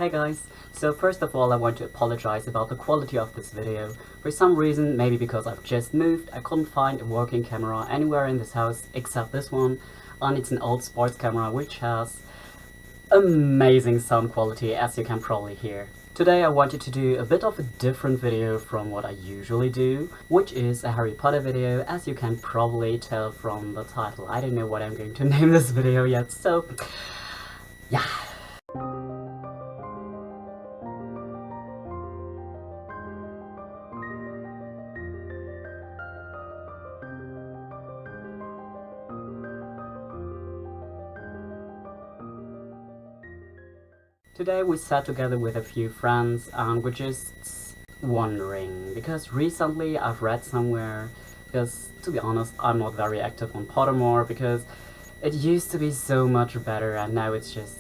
Hey guys, so first of all I want to apologize about the quality of this video. For some reason, maybe because I've just moved, I couldn't find a working camera anywhere in this house except this one, and it's an old sports camera which has amazing sound quality, as you can probably hear. Today I wanted to do a bit of a different video from what I usually do, which is a Harry Potter video, as you can probably tell from the title. I don't know what I'm going to name this video yet, so yeah. Today we sat together with a few friends and we're just wondering, because recently I've read somewhere, because to be honest I'm not very active on Pottermore because it used to be so much better and now it's just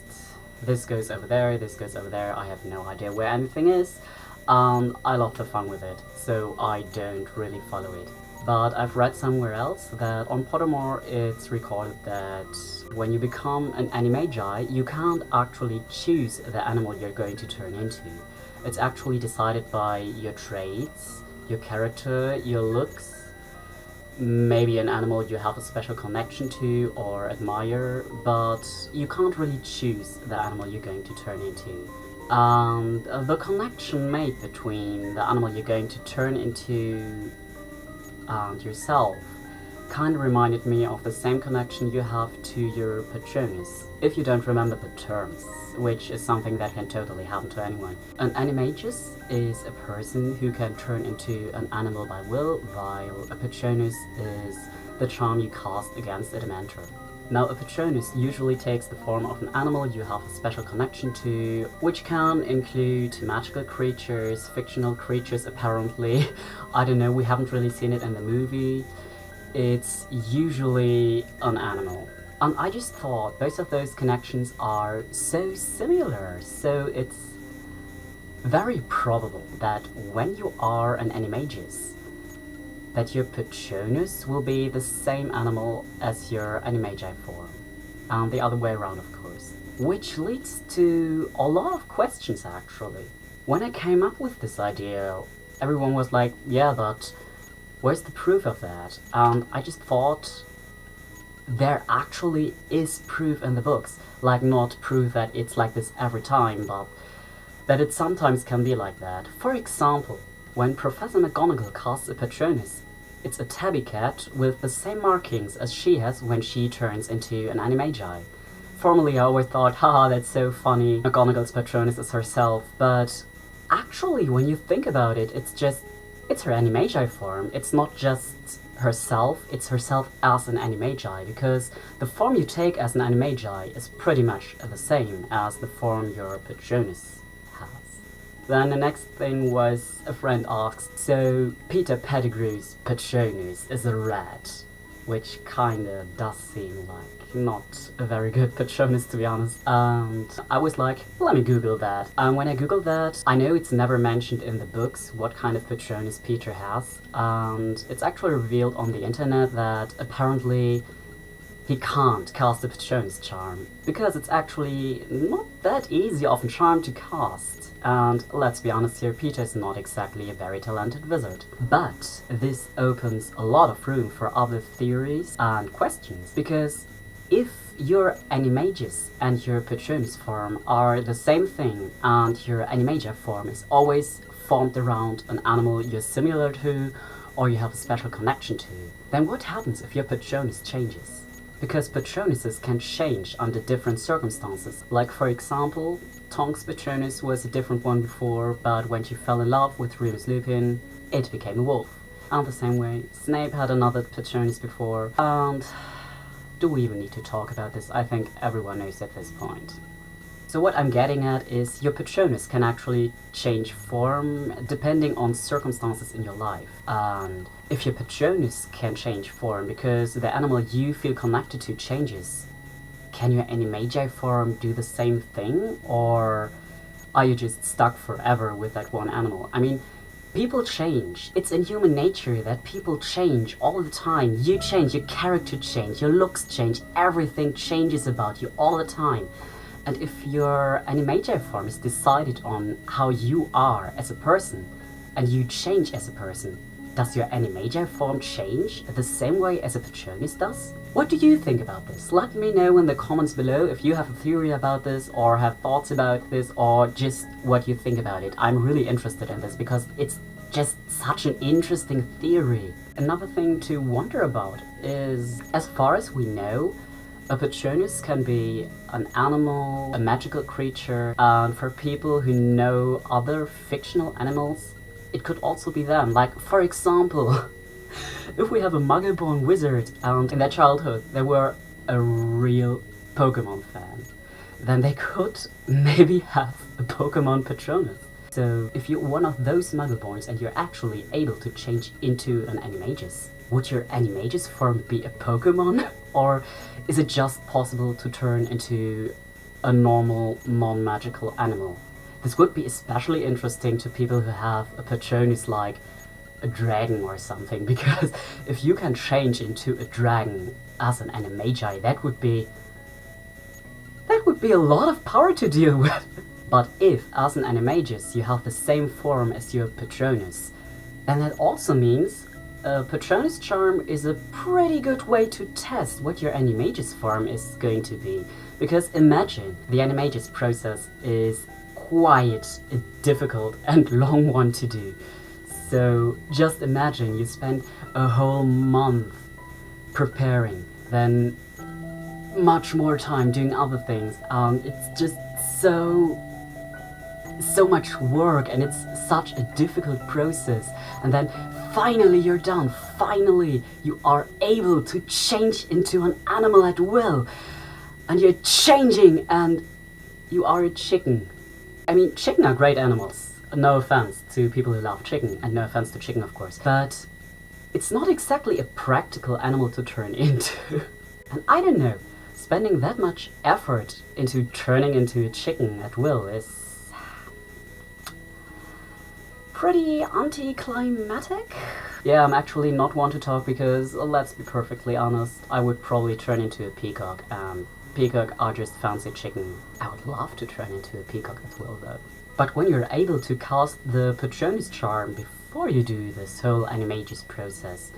this goes over there, this goes over there, I have no idea where anything is. I love the fun with it, so I don't really follow it. But I've read somewhere else that on Pottermore it's recorded that when you become an animagi, you can't actually choose the animal you're going to turn into. It's actually decided by your traits, your character, your looks, maybe an animal you have a special connection to or admire, but you can't really choose the animal you're going to turn into. And the connection made between the animal you're going to turn into and yourself kind of reminded me of the same connection you have to your Patronus. If you don't remember the terms, which is something that can totally happen to anyone. An animagus is a person who can turn into an animal by will, while a Patronus is the charm you cast against a Dementor. Now, a Patronus usually takes the form of an animal you have a special connection to, which can include magical creatures, fictional creatures apparently. I don't know, we haven't really seen it in the movie. It's usually an animal. And I just thought both of those connections are so similar, so it's very probable that when you are an animagus, that your Patronus will be the same animal as your animagi form, and the other way around of course. Which leads to a lot of questions actually. When I came up with this idea, everyone was like, yeah, but where's the proof of that? And I just thought there actually is proof in the books. Like, not proof that it's like this every time, but that it sometimes can be like that. For example, when Professor McGonagall casts a Patronus, it's a tabby cat with the same markings as she has when she turns into an animagi. Formerly I always thought, haha, that's so funny, McGonagall's Patronus is herself, but actually when you think about it, it's her animagi form. It's not just herself, it's herself as an animagi, because the form you take as an animagi is pretty much the same as the form your Patronus has. Then the next thing was, a friend asked, so Peter Pettigrew's Patronus is a rat, which kinda does seem like not a very good Patronus, to be honest. And I was like, let me Google that. And when I googled that, I know it's never mentioned in the books what kind of Patronus Peter has, and it's actually revealed on the internet that apparently he can't cast a Patronus charm, because it's actually not that easy of a charm to cast. And let's be honest here, Peter is not exactly a very talented wizard. But this opens a lot of room for other theories and questions, because if your animagus and your Patronus form are the same thing, and your animagia form is always formed around an animal you're similar to, or you have a special connection to, then what happens if your Patronus changes? Because Patronuses can change under different circumstances. Like, for example, Tonks' Patronus was a different one before, but when she fell in love with Remus Lupin, it became a wolf. And the same way, Snape had another Patronus before, and do we even need to talk about this? I think everyone knows at this point. So what I'm getting at is your Patronus can actually change form depending on circumstances in your life. And if your Patronus can change form because the animal you feel connected to changes, can your animagi form do the same thing? Or are you just stuck forever with that one animal? I mean, people change. It's in human nature that people change all the time. You change, your character change, your looks change, everything changes about you all the time. And if your animagi form is decided on how you are as a person, and you change as a person, does your animagi form change the same way as a Patronus does? What do you think about this? Let me know in the comments below if you have a theory about this, or have thoughts about this, or just what you think about it. I'm really interested in this because it's just such an interesting theory. Another thing to wonder about is, as far as we know, a Patronus can be an animal, a magical creature, and for people who know other fictional animals, it could also be them. Like, for example, if we have a muggle-born wizard and in their childhood they were a real Pokemon fan, then they could maybe have a Pokemon Patronus. So if you're one of those muggle-borns and you're actually able to change into an animagus, would your animagus form be a Pokemon? Or is it just possible to turn into a normal, non-magical animal? This would be especially interesting to people who have a Patronus like a dragon or something, because if you can change into a dragon as an animagi, that would be a lot of power to deal with. But if, as an animagus, you have the same form as your Patronus, then that also means a Patronus charm is a pretty good way to test what your animagus form is going to be. Because imagine, the animagus process is quite a difficult and long one to do. So just imagine you spend a whole month preparing, then much more time doing other things. It's just so much work, and it's such a difficult process. And then finally you're done. Finally you are able to change into an animal at will. And you're changing and you are a chicken. I mean, chicken are great animals. No offense to people who love chicken, and no offense to chicken, of course. But it's not exactly a practical animal to turn into. And I don't know, spending that much effort into turning into a chicken at will is pretty anticlimactic. Yeah, I'm actually not one to talk because, let's be perfectly honest, I would probably turn into a peacock, and peacock are just fancy chicken. I would love to turn into a peacock as well though. But when you're able to cast the Patronus charm before you do this whole animagus process,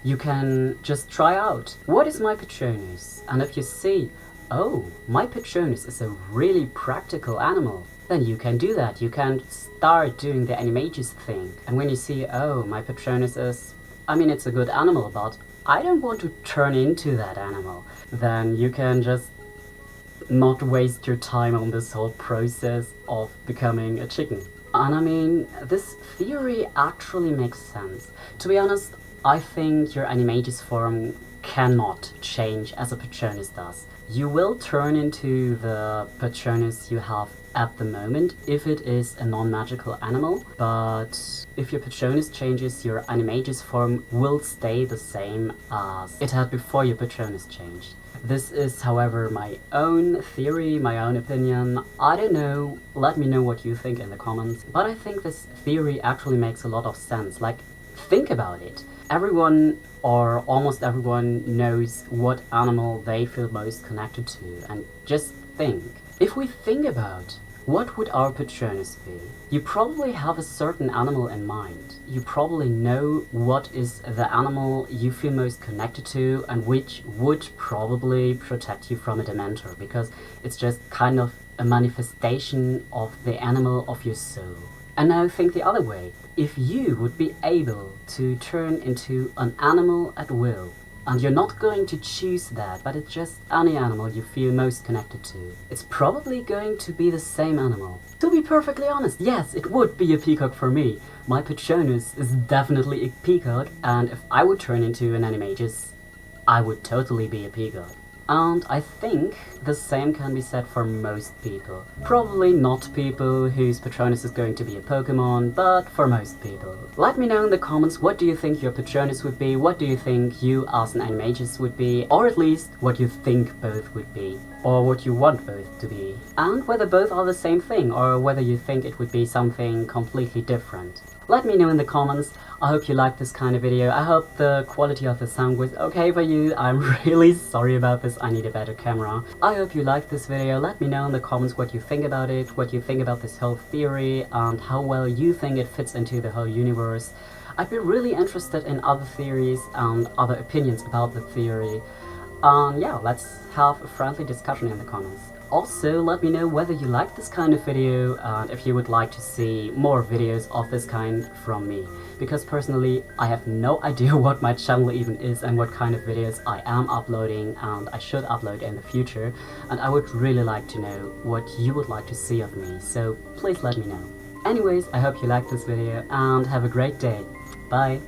you can just try out, what is my Patronus? And if you see, oh, my Patronus is a really practical animal, then you can do that. You can start doing the animagus thing. And when you see, oh, my Patronus is, I mean, it's a good animal, but I don't want to turn into that animal, then you can just not waste your time on this whole process of becoming a chicken. And I mean, this theory actually makes sense. To be honest, I think your animagus form cannot change as a Patronus does. You will turn into the Patronus you have at the moment if it is a non-magical animal, but if your Patronus changes, your animagus form will stay the same as it had before your Patronus changed. This is, however, my own theory, my own opinion. I don't know, let me know what you think in the comments. But I think this theory actually makes a lot of sense. Like, think about it. Everyone, or almost everyone, knows what animal they feel most connected to. And just think, if we think about what would our Patronus be? You probably have a certain animal in mind. You probably know what is the animal you feel most connected to and which would probably protect you from a Dementor, because it's just kind of a manifestation of the animal of your soul. And now think the other way. If you would be able to turn into an animal at will, and you're not going to choose that, but it's just any animal you feel most connected to, it's probably going to be the same animal. To be perfectly honest, yes, it would be a peacock for me. My Patronus is definitely a peacock, and if I would turn into an animagus, I would totally be a peacock. And I think the same can be said for most people. Probably not people whose Patronus is going to be a Pokemon, but for most people. Let me know in the comments, what do you think your Patronus would be, what do you think you as an animagus would be, or at least what you think both would be, or what you want both to be. And whether both are the same thing, or whether you think it would be something completely different. Let me know in the comments. I hope you liked this kind of video. I hope the quality of the sound was okay for you. I'm really sorry about this. I need a better camera. I hope you liked this video. Let me know in the comments what you think about it, what you think about this whole theory, and how well you think it fits into the whole universe. I'd be really interested in other theories and other opinions about the theory. Yeah, let's have a friendly discussion in the comments. Also, let me know whether you like this kind of video and if you would like to see more videos of this kind from me. Because personally, I have no idea what my channel even is and what kind of videos I am uploading and I should upload in the future. And I would really like to know what you would like to see of me, so please let me know. Anyways, I hope you liked this video and have a great day. Bye!